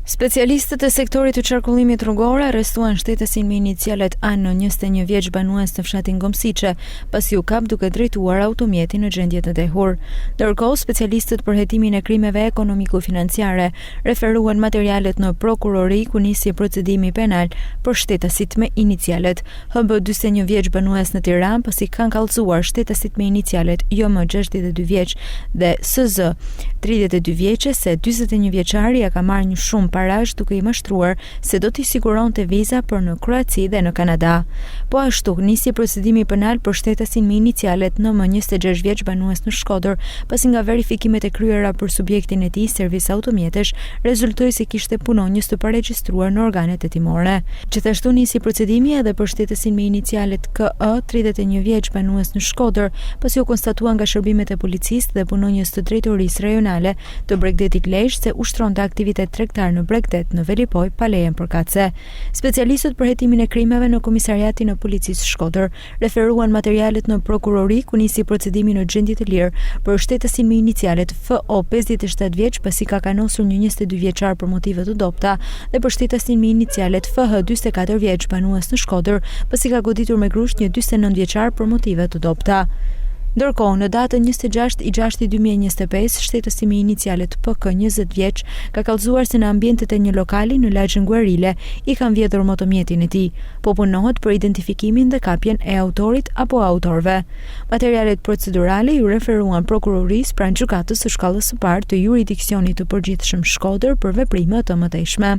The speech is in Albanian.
Specialistët e sektorit të qarkullimit rrugor arrestuan shtetesin me inicialet ANO, 21 vjeç banues në fshatin Gomsiçe, pasi u kap duke drejtuar automjetin në gjendje të dehur. Ndërkohë, specialistët për hetimin e krimeve ekonomiko-financiare referuan materialet në prokurori ku nisi procedimi penal për shtetesit me inicialet HB 41 vjeç banues në Tiranë, pasi kanë kallëzuar shtetesit me inicialet JM 62 vjeç dhe SZ 32 vjeçe se 41 vjeçari ja ka marrë një shumë parash duke i mashtruar se do t'i siguronte viza për në Kroaci dhe në Kanada. Po ashtu nisi procedimi penal për shtetesin me inicialet NM 26 vjeç banues në Shkodër, pasi nga verifikimet e kryera për subjektin e tij servis automjetesh rezultoi se kishte punonjës të paregjistruar në organet hetimore. Gjithashtu nisi procedimi edhe për shtetesin me inicialet KE 31 vjeç banues në Shkodër, pasi u konstatua nga shërbimet e policisë dhe punonjës të drejtorisë rajonale të Bregdetit Lezhë se ushtronte aktivitet tregtar në Bregdet në Velipoj pa lejen përkatëse. Specialistët për hetimin e krimeve në Komisariatin e Policisë Shkodër referuan materialet në prokurori ku nisi procedimi në gjendje të lirë për shtetesin me inicialet FO 57 vjeç pasi ka kanosur një 22 vjeçar për motive të dobta dhe për shtetesin me inicialet FH 44 vjeç banues në Shkodër pasi ka goditur me grusht një 49 vjeçar për motive të dobta. Ndërkohë, në datën 26/6/2025, shtetësi me inicialet PK 20 vjeç ka kallëzuar se në ambientet e një lokali në lagjën Guerile i kanë vjedhur motomjetin e tij, po punohet për identifikimin dhe kapjen e autorit apo autorëve. Materialet procedurale ju referuan prokurorisë pranë gjykatës së shkallës së parë të jurisdiksionit të përgjithshëm Shkodër për veprime të mëtejshme.